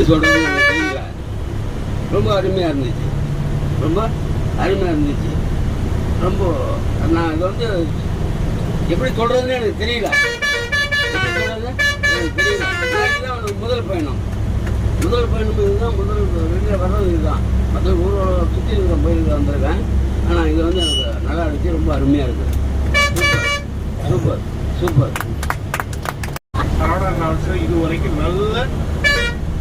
எப்படி சொல்கிறதுன்னு எனக்கு தெரியல. ரொம்ப அருமையாக இருந்துச்சு, ரொம்ப அருமையாக இருந்துச்சு. ரொம்ப நான் இது வந்து எப்படி சொல்கிறதுன்னு எனக்கு தெரியல, எப்படி சொல்கிறது எனக்கு தெரியல. இதுதான் அவனுக்கு முதல் பயணம் இதுதான், முதல் வெளியில் வர்றது இதுதான். மற்ற ஊரோட சுற்றி இருக்கிற கோயிலுக்கு வந்திருக்கேன். ஆனால் இது வந்து எனக்கு நல்லா இருந்துச்சு, ரொம்ப அருமையாக இருக்குது. Super super. சரவணா டிராவல்ஸ் இது வரைக்கும் நல்ல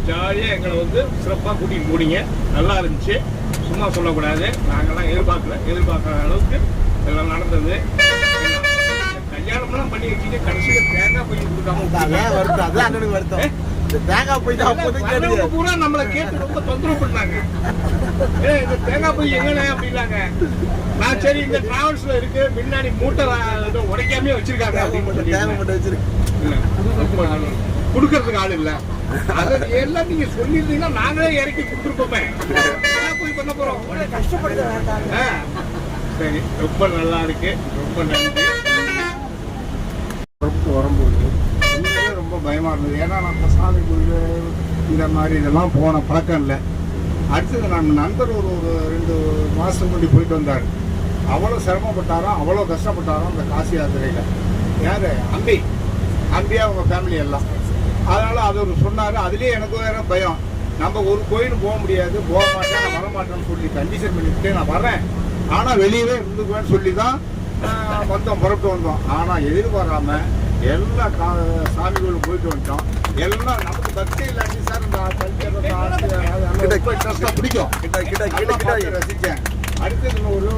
ஜாலியாக எங்களை வந்து சிறப்பாக கூட்டிகிட்டு போனீங்க. நல்லா இருந்துச்சு, சும்மா சொல்லக்கூடாது. நாங்கள்லாம் எதிர்பார்க்குற அளவுக்கு எல்லாம் நடந்தது. கல்யாணம்லாம் பண்ணி வச்சுட்டு கடைசியில் தேங்காய் போய் கொடுக்காம வருத்தம். தேங்காய் போய் தான் பூரா நம்மளை கேட்டு ரொம்ப தொந்தரவு பண்ணாங்க. இந்த தேங்காய் போய் எங்கண்ணே அப்படின்னாங்க. நான் சரி இந்த டிராவல்ஸ்ல இருக்கு, முன்னாடி மூட்டை உடைக்காமே வச்சிருக்காங்க அப்படின்னு கொடுக்கறதுக்கு ஆள் இல்ல. அது எல்லாம் நீங்க சொல்லிருந்தீங்கன்னா நாங்களே இறக்கி கொடுத்துருப்போமே. போய் பண்ண போறோம், கஷ்டப்படுத்த. சரி, ரொம்ப நல்லா இருக்கு, ரொம்ப நன்றி. வரும்போது ரொம்ப பயமா இருந்தது. ஏன்னா நம்ம சாமி கோயில் இந்த மாதிரி இதெல்லாம் போன பழக்கம் இல்லை. அடுத்தது நம்ம நண்பர் ஒரு 2 மாதத்துக்கு முன்னாடி போயிட்டு வந்தார். அவ்வளோ சிரமப்பட்டாரோ, அவ்வளோ கஷ்டப்பட்டாரோ அந்த காசி யாத்திரையில். யார்? அம்பியா அவங்க ஃபேமிலி எல்லாம். அதனால் அது ஒரு சொன்னார். அதுலேயே எனக்கு வேறு பயம். நம்ம ஒரு கோயில் போக முடியாது, போக மாட்டேன், நான் வரமாட்டேன்னு சொல்லி கண்டிஷன் பண்ணிவிட்டு நான் வரேன், ஆனால் வெளியவே இருந்துக்குவேன்னு சொல்லி தான் புறப்பட்டு வந்தோம். ஆனால் எதிர்பாராமல் எல்லா சாமி கோயிலுக்கு போயிட்டு வந்துட்டோம். எல்லாம் நமக்கு பக்தி இல்லாட்டி சார் இந்த பிடிக்கும் ரசித்தேன். அடுத்தது இன்னொன்று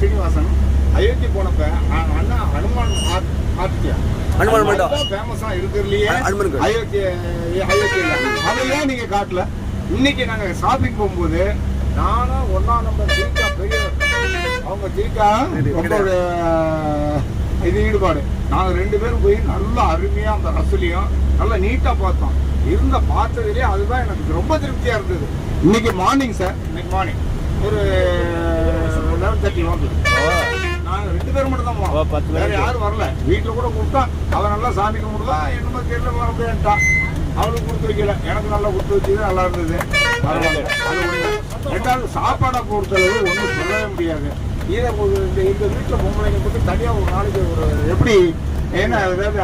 சீனிவாசன் அயோத்தி போனப்ப அண்ணா ஹனுமான் ஃபேமஸாக இருக்கிறதுலையே அயோத்தியில் அதையே நீங்கள் காட்டல. இன்னைக்கு நாங்கள் ஷாப்பிங் போகும்போது நானும் 1ஆம் நம்பர் ஜீவிகா, பெரிய அவங்க ஜீவிகா ரொம்ப இது ஈடுபாடு. நாங்கள் 2 பேரும் போய் நல்லா அருமையாக அந்த ரசூலியும் நல்லா நீட்டாக பார்த்தோம். பார்த்ததுலேயே அதுதான் எனக்கு ரொம்ப திருப்தியாக இருந்தது. இன்னைக்கு மார்னிங் சார், இன்னைக்கு மார்னிங் ஒரு 11:30 வந்து நாங்கள் 2 பேரும் மட்டும் தான் போனோம், வேறு யாரும் வரல. வீட்டில் கூட கூப்பிட்டா அவன் நல்லா சாமி கும்பிடுதான், என்னமோ தெரியல வர முடியான்ட்டான். அவளுக்கு கொடுத்து வைக்கல, எனக்கு நல்லா கொடுத்து வச்சது, நல்லா இருந்தது. பரவாயில்ல. அது ஒன்று. 2வது சாப்பாடை பொறுத்தளவு ஒன்றும் சொல்லவே முடியாது. இதை இந்த வீட்டில் பொம்பளைங்க போட்டு தனியாக ஒரு நாளைக்கு ஒரு எப்படி ஏன்னா ஏதாவது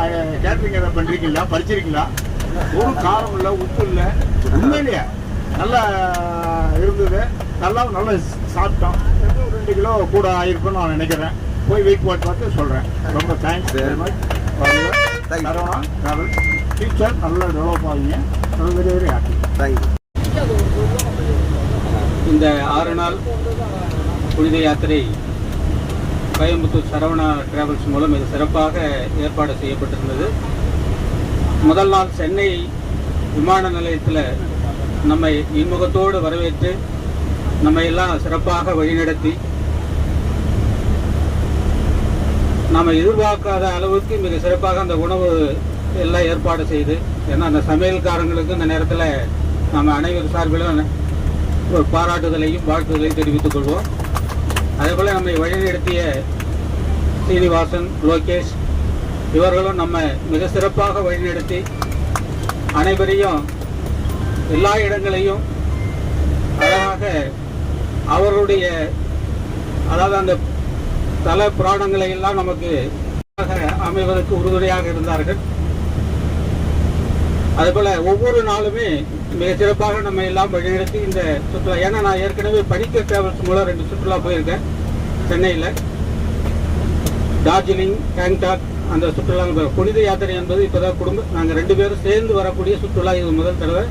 கேட்ரிங் எதாவது பண்ணுறீங்களா, படிச்சிருக்கீங்களா? ஒரு காரம் இல்லை, உப்பு இல்லை, உண்மையிலேயே நல்லா இருந்தது. நல்லா சாப்பிட்டோம். 2 கிலோ கூட ஆயிருக்குன்னு நான் நினைக்கிறேன். போய் வெயிட் பார்த்து சொல்கிறேன். ரொம்ப thanks very much. Saravana travel future நல்லா டெவலப் ஆகுங்க. Very very happy. தேங்க்யூ. இந்த 6 நாள் புனித யாத்திரை கோயம்புத்தூர் சரவணா டிராவல்ஸ் மூலம் இது சிறப்பாக ஏற்பாடு செய்யப்பட்டிருந்தது. முதல் நாள் சென்னை விமான நிலையத்தில் நம்மை இன்முகத்தோடு வரவேற்று நம்ம எல்லாம் சிறப்பாக வழிநடத்தி நம்ம எதிர்பார்க்காத அளவுக்கு மிக சிறப்பாக அந்த உணவு எல்லாம் ஏற்பாடு செய்து, ஏன்னா அந்த சமையல்காரங்களுக்கு இந்த நேரத்தில் நம்ம அனைவர் சார்பிலும் ஒரு பாராட்டுதலையும் வாழ்த்துதலையும் தெரிவித்துக் கொள்வோம். அதேபோல் நம்மை வழிநடத்திய சீனிவாசன், லோகேஷ் இவர்களும் நம்ம மிக சிறப்பாக வழிநடத்தி அனைவரையும் எல்லா இடங்களையும் அழகாக அவர்களுடைய அதாவது அந்த தல புராணங்களை எல்லாம் நமக்கு அமைவதற்கு உறுதுணையாக இருந்தார்கள். அதுபோல் ஒவ்வொரு நாளுமே மிக சிறப்பாக நம்ம எல்லாம் வழிநடத்தி இந்த சுற்றுலா, ஏன்னா நான் ஏற்கனவே படிக்க டிராவல்ஸ் மூலம் 2 சுற்றுலா போயிருக்கேன். சென்னையில் டார்ஜிலிங், கேங்டாக் அந்த சுற்றுலா புனித யாத்திரை என்பது இப்போதான் நாங்கள் 2 பேரும் சேர்ந்து வரக்கூடிய சுற்றுலா. இது முதல் தடவை.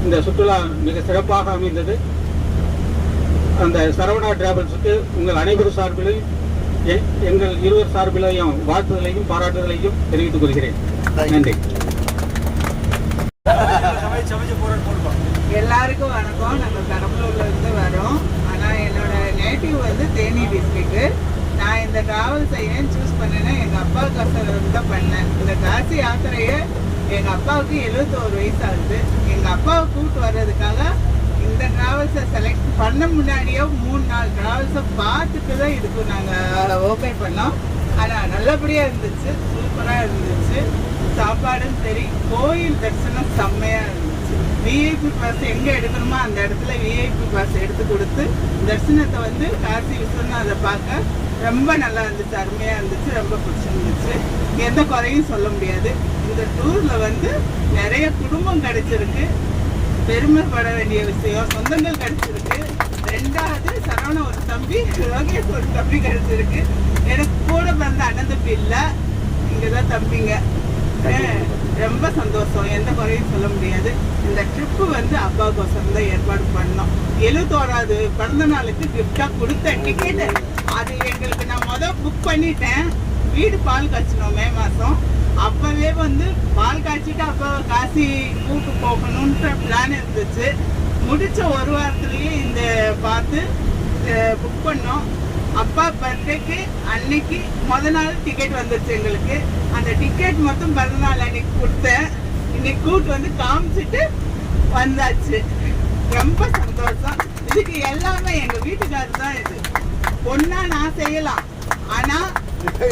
இந்த சுற்றுலா மிக சிறப்பாக அமைந்தது. அந்த சரவணா டிராவல்ஸுக்கு உங்கள் அனைவரும் சார்பிலையும் எங்கள் இருவர் சார்பிலையும் வாழ்த்துதலையும் பாராட்டுதலையும் தெரிவித்துக் கொள்கிறேன். நன்றி. எல்லாருக்கும் வணக்கம். நாங்கள் பெரம்பலூர்லேருந்து வரோம். ஆனால் என்னோட நேட்டிவ் வந்து தேனி டிஸ்ட்ரிக்ட்டு. நான் இந்த ட்ராவல்ஸை ஏன் சூஸ் பண்ணேன்னா, எங்கள் அப்பாவுக்கு தான் பண்ணேன். இந்த காசி யாத்திரையை எங்கள் அப்பாவுக்கு 71 வயசு ஆகுது. எங்கள் அப்பாவை கூப்பிட்டு வர்றதுக்காக இந்த ட்ராவல்ஸை செலக்ட் பண்ண முன்னாடியே 3-4 ட்ராவல்ஸை பார்த்துட்டு தான் இதுக்கு நாங்கள் ஓகே பண்ணோம். ஆனால் நல்லபடியாக இருந்துச்சு, சூப்பராக இருந்துச்சு. சாப்பாடும் சரி, கோயில் தரிசனம் செம்மையாக இருந்துச்சு. விஐபி பாஸ் எங்க எடுக்கணுமோ அந்த இடத்துல விஐபி பாஸ் எடுத்து கொடுத்து தரிசனத்தை வந்து காசி விஸ்வநாதை பார்க்க ரொம்ப நல்லா இருந்துச்சு, அருமையா இருந்துச்சு, ரொம்ப பிடிச்சிருந்துச்சு. எந்த குறையும் சொல்ல முடியாது. இந்த டூர்ல வந்து நிறைய குடும்பம் கிடைச்சிருக்கு, பெருமைப்பட வேண்டிய விஷயம். சொந்தங்கள் கிடைச்சிருக்கு. ரெண்டாவது சரவண ஒரு தம்பி, யோகேஷ் ஒரு தம்பி கிடைச்சிருக்கு. எனக்கு கூட பிறந்த அண்ணன் தம்பி இல்லை, இங்கதான் தம்பிங்க. ரொம்ப சந்தோஷம், எந்த குறையும் சொல்ல முடியாது. இந்த ட்ரிப்பு வந்து அப்பாவுக்கோசரம் தான் ஏற்பாடு பண்ணோம். 71வது பிறந்த நாளுக்கு கிஃப்டா கொடுத்த டிக்கெட் அது எங்களுக்கு நான் புக் பண்ணிட்டேன். வீடு பால் காய்ச்சினோம் மே மாசம். அப்பவே வந்து பால் காய்ச்சிட்டு அப்பாவை காசி கூட்டு போகணுன்ற பிளான் இருந்துச்சு. முடிச்ச ஒரு வாரத்திலேயே இந்த பார்த்து புக் பண்ணோம். அப்பா பர்த்டேக்கு அன்னைக்கு நாள் டிக்கெட் வந்துருச்சு எங்களுக்கு. அந்த டிக்கெட் மட்டும் பிறந்தநாள் அன்னைக்கு கொடுத்தேன். இன்னைக்கு கூட்டு வந்து காமிச்சிட்டு வந்தாச்சு. ரொம்ப சந்தோஷம். இதுக்கு எல்லாமே எங்க வீட்டுக்காரர் தான். இது ஒன்னா நான் செய்யலாம், ஆனா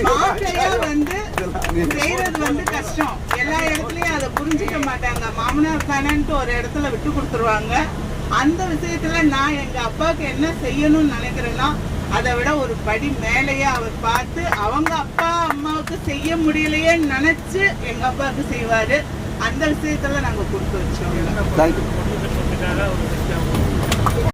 மாப்பிள்ளையா வந்து செய்யறது வந்து கஷ்டம். எல்லா இடத்துலயும் அதை புரிஞ்சுக்க மாட்டாங்க. மாமனார் தானேன்ட்டு ஒரு இடத்துல விட்டு கொடுத்துருவாங்க. அந்த விஷயத்துல நான் எங்க அப்பாவுக்கு என்ன செய்யணும்னு நினைக்கிறேன்னா அதை விட ஒரு படி மேலேயே அவர் பார்த்து அவங்க அப்பா அம்மாவுக்கு செய்ய முடியலையேன்னு நினைச்சு எங்க அப்பாவுக்கு செய்வாரு. அந்த விஷயத்துல நாங்க கொடுத்து வச்சோம்.